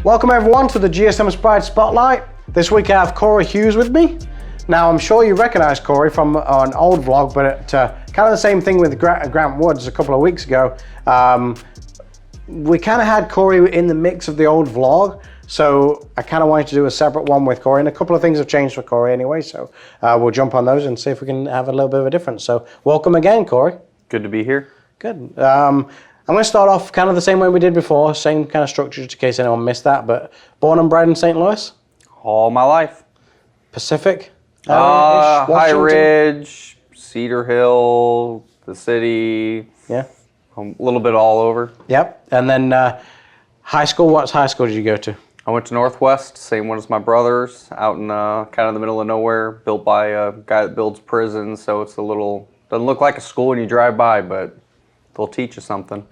Welcome everyone to the GSM Pride Spotlight. This week I have Corey Hughes with me. Now I'm sure you recognize Corey from an old vlog, but kind of the same thing with Grant Woods a couple of weeks ago. We kind of had Corey in the mix of the old vlog, so I kind of wanted to do a separate one with Corey, and a couple of things have changed for Corey anyway, so we'll jump on those and see if we can have a little bit of a difference. So welcome again, Corey. Good to be here. Good. I'm going to start off kind of the same way we did before, same kind of structure just in case anyone missed that, but born and bred in St. Louis? All my life. Pacific? High Ridge, Cedar Hill, the city. Yeah. A little bit all over. Yep. And then high school, what high school did you go to? I went to Northwest, same one as my brothers, out in kind of the middle of nowhere, built by a guy that builds prisons, so it's a little, doesn't look like a school when you drive by, but they'll teach you something.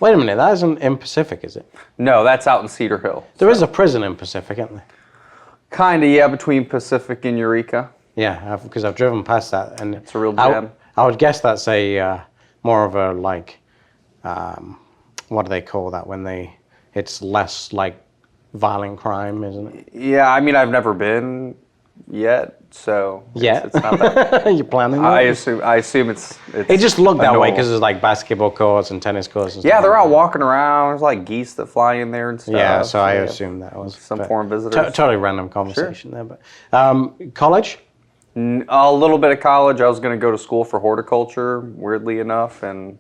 Wait a minute, that isn't in Pacific, is it? No, that's out in Cedar Hill. There is a prison in Pacific, isn't there? Kind of, yeah, between Pacific and Eureka. Yeah, because I've driven past that, and it's a real jam. I would guess that's a more of a like, what do they call that when it's less like violent crime, isn't it? Yeah, I mean I've never been yet, so it's not that. You're planning? I assume it's. It just looked that way because there's like basketball courts and tennis courts and stuff. Yeah, they're out walking around. There's like geese that fly in there and stuff. Yeah, so I assume that was some foreign visitors. Totally random conversation there, but college? A little bit of college. I was going to go to school for horticulture, weirdly enough, and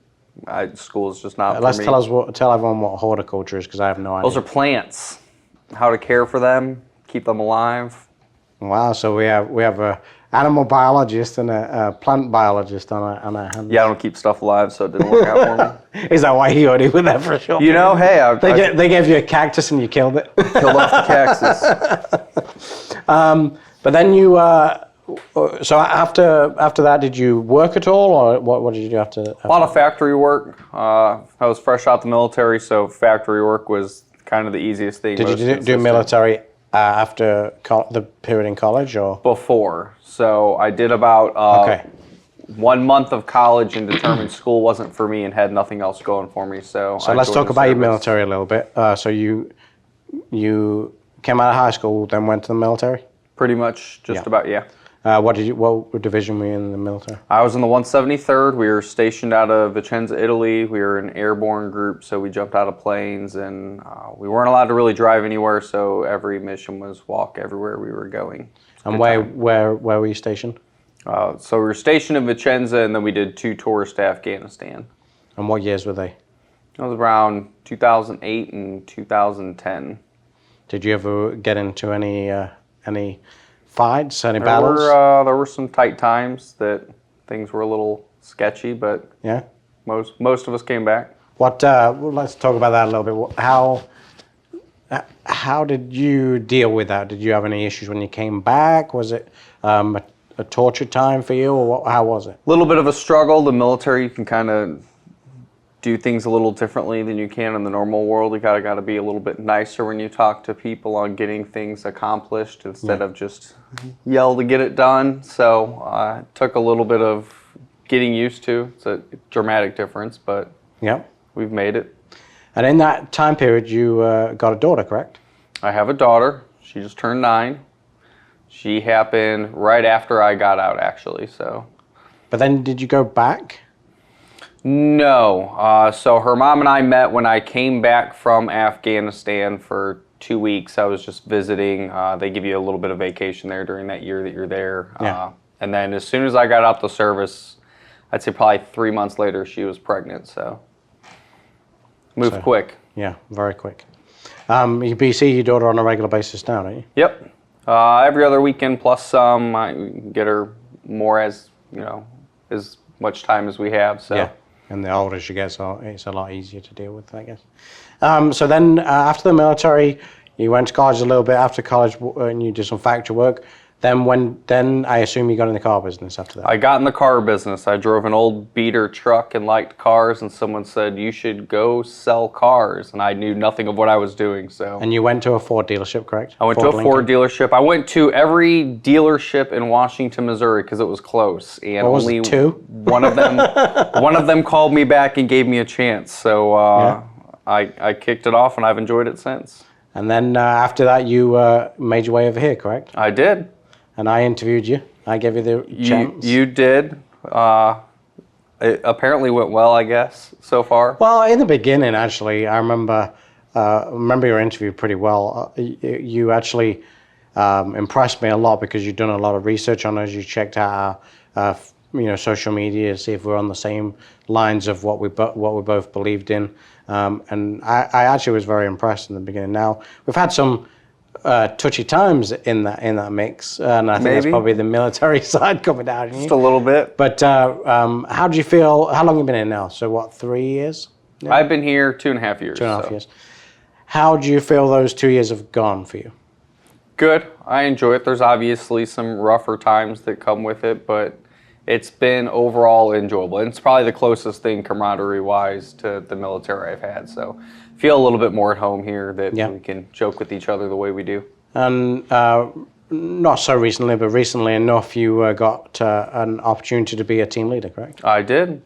school is just not for me. Tell everyone what horticulture is, because I have no idea. Those are plants. How to care for them, keep them alive. Wow, so we have a animal biologist and a plant biologist on our hands. Yeah, I don't keep stuff alive, so it didn't work out for me. Is that why you already were there for sure? You know, hey, they gave you a cactus and you killed it. Killed off the cactus. But then you, so after that, did you work at all, or what did you do after? A lot of factory work. I was fresh out the military, so factory work was kind of the easiest thing. Did you do military after the period in college, or? Before. So I did about 1 month of college and determined school wasn't for me and had nothing else going for me. So let's talk about your military a little bit. So you came out of high school, then went to the military? Pretty much, just about, yeah. What division were you in the military? I was in the 173rd. We were stationed out of Vicenza, Italy. We were an airborne group, so we jumped out of planes, and we weren't allowed to really drive anywhere, so every mission was walk everywhere we were going. And where were you stationed? So we were stationed in Vicenza, and then we did 2 tours to Afghanistan. And what years were they? It was around 2008 and 2010. Did you ever get into any fights, any battles? There were some tight times that things were a little sketchy, but yeah, most of us came back. Let's talk about that a little bit. How did you deal with that? Did you have any issues when you came back? Was it a torture time for you, or how was it? A little bit of a struggle. The military, you can kind of do things a little differently than you can in the normal world. You got to be a little bit nicer when you talk to people on getting things accomplished instead of just yell to get it done. So it took a little bit of getting used to. It's a dramatic difference, but we've made it. And in that time period, you got a daughter, correct? I have a daughter. She just turned 9. She happened right after I got out, actually. So. But then did you go back? No. So her mom and I met when I came back from Afghanistan for 2 weeks. I was just visiting. They give you a little bit of vacation there during that year that you're there. Yeah. And then as soon as I got out the service, I'd say probably 3 months later, she was pregnant. So moved quick. Yeah, very quick. You see your daughter on a regular basis now, don't you? Yep. Every other weekend plus some. I get her more as much time as we have. So. Yeah. And the older she gets, it's a lot easier to deal with, I guess. So then after the military, you went to college a little bit. After college, and you did some factory work. Then I assume you got in the car business after that. I got in the car business. I drove an old beater truck and liked cars, and someone said, you should go sell cars. And I knew nothing of what I was doing. So. And you went to a Ford dealership, correct? I went to a Ford dealership. I went to every dealership in Washington, Missouri, because it was close. And what was only it, 2? One of them called me back and gave me a chance. So I kicked it off, and I've enjoyed it since. And then after that, you made your way over here, correct? I did. And I interviewed you. I gave you the chance. You did. It apparently went well, I guess, so far. Well, in the beginning, actually, I remember your interview pretty well. You actually impressed me a lot because you'd done a lot of research on us. You checked out our social media to see if we're on the same lines of what we both believed in. And I actually was very impressed in the beginning. Now we've had some touchy times in that mix, and I think that's probably the military side coming out in you. Just a little bit. But how do you feel? How long have you been in now? So what, 3 years? Yeah. I've been here 2.5 years. 2.5 years. How do you feel those 2 years have gone for you? Good. I enjoy it. There's obviously some rougher times that come with it, but it's been overall enjoyable. And it's probably the closest thing camaraderie-wise to the military I've had. So feel a little bit more at home here that we can joke with each other the way we do. And not so recently, but recently enough, you got an opportunity to be a team leader, correct? I did.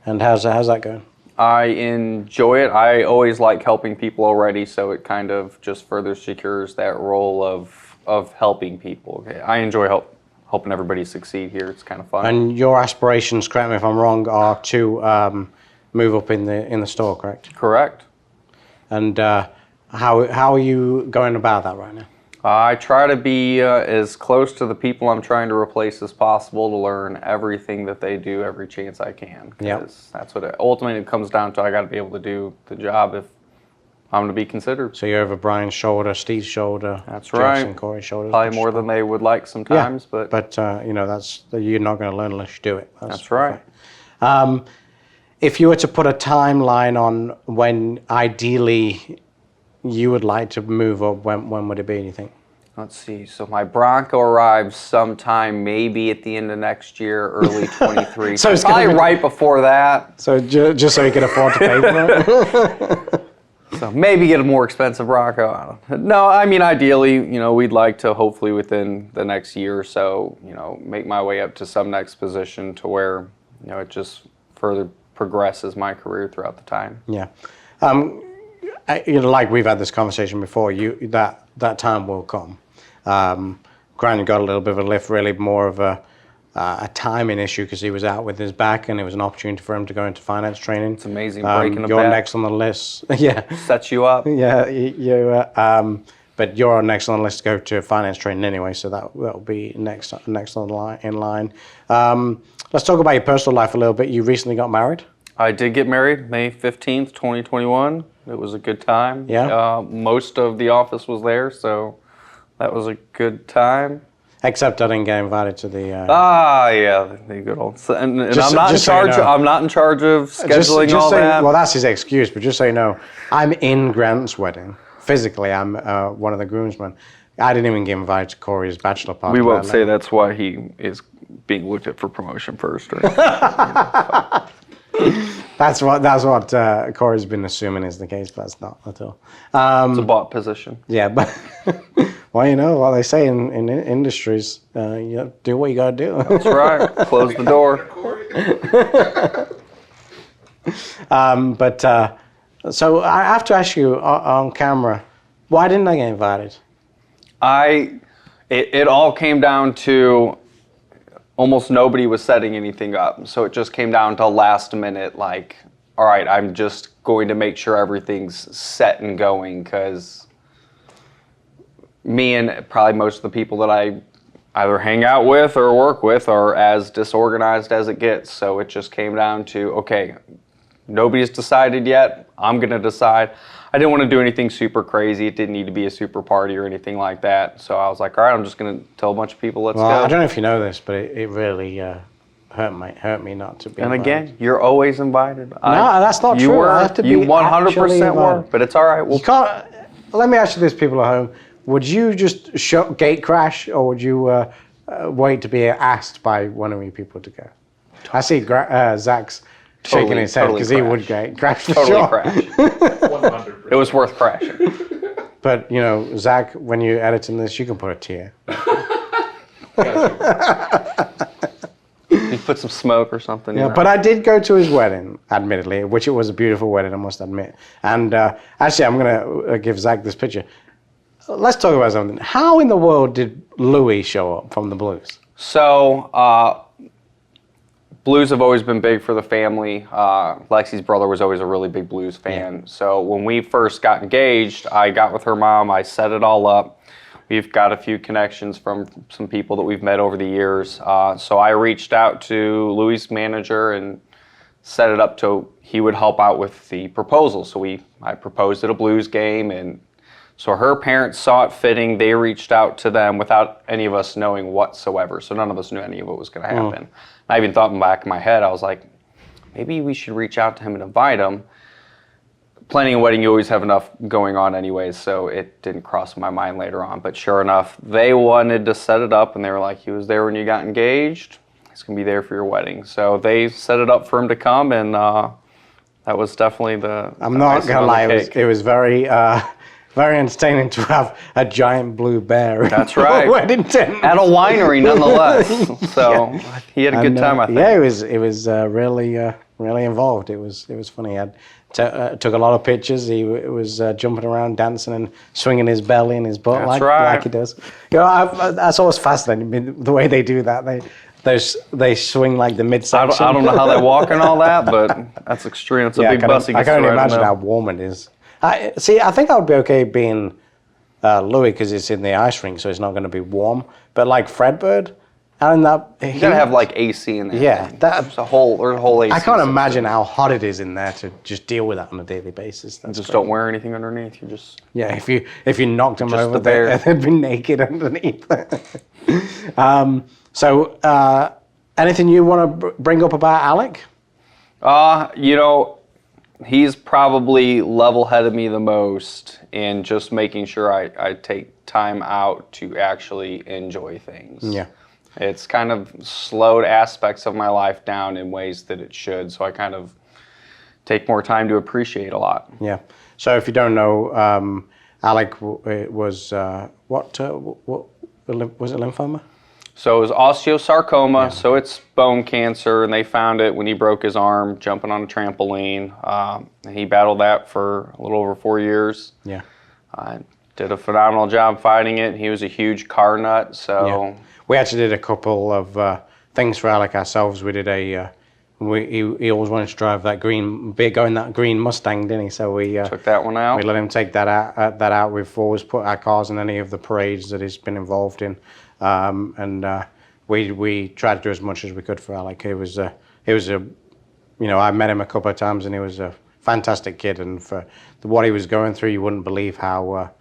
And how's that going? I enjoy it. I always like helping people already, so it kind of just further secures that role of helping people. I enjoy helping everybody succeed here. It's kind of fun. And your aspirations, correct me if I'm wrong, are to move up in the store, correct? Correct. And how are you going about that right now? I try to be as close to the people I'm trying to replace as possible to learn everything that they do every chance I can. Because that's what it ultimately comes down to. I got to be able to do the job if I'm going to be considered. So you're over Brian's shoulder, Steve's shoulder, that's Jason, right. Corey's shoulder. Probably more than they would like sometimes, but that's you're not going to learn unless you do it. That's right. If you were to put a timeline on when ideally you would like to move up, when would it be, do you think? Let's see. So my Bronco arrives sometime maybe at the end of next year, early 23. So it's probably right before that. So just so you can afford to pay for it? So maybe get a more expensive Bronco. I don't know. No, I mean, ideally, we'd like to hopefully within the next year or so, make my way up to some next position to where, it just further progresses my career throughout the time. Yeah. Like we've had this conversation before, that time will come. Granted, got a little bit of a lift, really more of a timing issue because he was out with his back and it was an opportunity for him to go into finance training. It's amazing breaking a You're back. next on the list. Yeah. Sets you up. Yeah, but you're next on the list to go to finance training anyway, so that'll be next on the line. Let's talk about your personal life a little bit. You recently got married? I did get married May 15th, 2021. It was a good time. Yeah. Most of the office was there, so that was a good time. Except I didn't get invited to the. The good old. And I'm not in charge. I'm not in charge of scheduling all that. Well, that's his excuse. But just so you know, I'm in Grant's wedding. Physically, I'm one of the groomsmen. I didn't even get invited to Corey's bachelor party. We won't say that's why he is being looked at for promotion first. Right? That's what Corey's been assuming is the case, but that's not at all. It's a bought position. Yeah, but well, what they say in industries, do what you got to do. That's right. Close the door. So I have to ask you on camera, why didn't I get invited? It all came down to almost nobody was setting anything up. So it just came down to last minute, like, all right, I'm just going to make sure everything's set and going because me and probably most of the people that I either hang out with or work with are as disorganized as it gets. So it just came down to, okay, nobody's decided yet. I'm going to decide. I didn't want to do anything super crazy. It didn't need to be a super party or anything like that. So I was like, all right, I'm just going to tell a bunch of people, let's go. I don't know if you know this, but it really hurt me not to be And invited. again, you're always invited. No, that's not true. I have to You be 100% were, invited. but it's all right. You can't. Let me ask you this, people at home. Would you just gate crash, or would you wait to be asked by one of you people to go? I see Zach's shaking his head because he would gate crash for Totally sure. crash. 100%. It was worth crashing. But, Zach, when you're editing this, you can put a tear. You put some smoke or something. Yeah, but I did go to his wedding, admittedly, which it was a beautiful wedding, I must admit. And actually, I'm going to give Zach this picture. let's talk about something. How in the world did Louis show up from the Blues? So, blues have always been big for the family. Lexi's brother was always a really big blues fan. Yeah. So when we first got engaged, I got with her mom. I set it all up. We've got a few connections from some people that we've met over the years. So I reached out to Louis' manager and set it up to he would help out with the proposal. So I proposed at a blues game, and so her parents saw it fitting. They reached out to them without any of us knowing whatsoever. So none of us knew any of what was going to happen. I even thought in the back of my head, I was like, maybe we should reach out to him and invite him. Planning a wedding, you always have enough going on anyways, so it didn't cross my mind later on. But sure enough, they wanted to set it up, and they were like, he was there when you got engaged. He's going to be there for your wedding. So they set it up for him to come, and that was definitely the I'm not going to lie, it was very... very entertaining to have a giant blue bear. That's right. Wedding tent. At a winery, nonetheless. So he had a good time, I think. Yeah, it was really really involved. It was funny. I took a lot of pictures. He was jumping around, dancing, and swinging his belly and his butt like he does. You know, that's always fascinating. I mean, the way they do that. They swing like the midsection. I don't know how they walk and all that, but that's extreme. It's a big bus. I can only imagine how warm it is. I think I would be okay being Louis because it's in the ice rink, so it's not going to be warm. But like Fredbird, and that you gotta have like AC in there. Yeah, there's a whole AC. I can't imagine how hot it is in there to just deal with that on a daily basis. That's just crazy. Don't wear anything underneath. You just if you knocked them just over, the they'd be naked underneath. So anything you want to bring up about Alec? You know, he's probably level-headed me the most in just making sure I take time out to actually enjoy things. Yeah. It's kind of slowed aspects of my life down in ways that it should, so I kind of take more time to appreciate a lot. Yeah. So if you don't know, Alec was what was it, lymphoma? So it was osteosarcoma, so it's bone cancer, and they found it when he broke his arm jumping on a trampoline. And he battled that for a little over 4 years. Yeah. Did a phenomenal job fighting it. He was a huge car nut, so... Yeah. We actually did a couple of things for Alec ourselves. We did he always wanted to drive that green Mustang, didn't he? So we took that one out. We let him take that out. We've always put our cars in any of the parades that he's been involved in. We tried to do as much as we could for Alec. He was a, I met him a couple of times, and he was a fantastic kid. And for what he was going through, you wouldn't believe how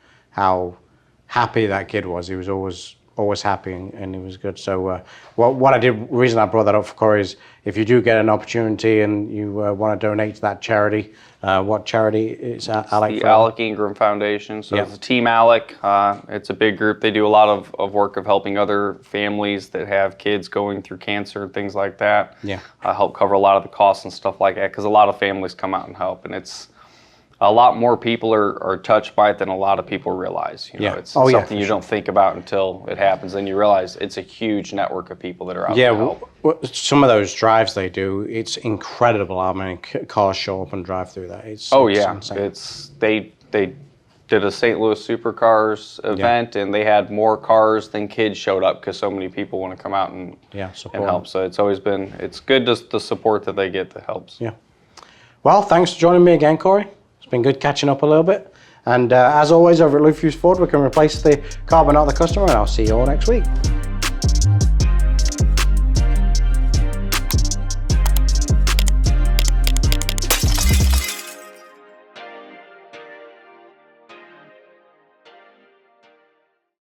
happy that kid was. He was always happy, and he was good. So reason I brought that up for Corey is if you do get an opportunity and you want to donate to that charity, what charity is Alec? The Alec Ingram Foundation. So it's Team Alec. It's a big group. They do a lot of work of helping other families that have kids going through cancer and things like that. Yeah. Help cover a lot of the costs and stuff like that, because a lot of families come out and help, and it's a lot more people are touched by it than a lot of people realize. You know, it's something you don't think about until it happens. Then you realize it's a huge network of people that are out there to help. Some of those drives they do, it's incredible how many cars show up and drive through that. It's insane. They did a St. Louis Supercars event, and they had more cars than kids showed up because so many people want to come out and help. So it's good the support that they get that helps. Yeah. Well, thanks for joining me again, Corey. It's been good catching up a little bit. And as always, over at Fusz Ford, we can replace the car but not the customer, and I'll see you all next week.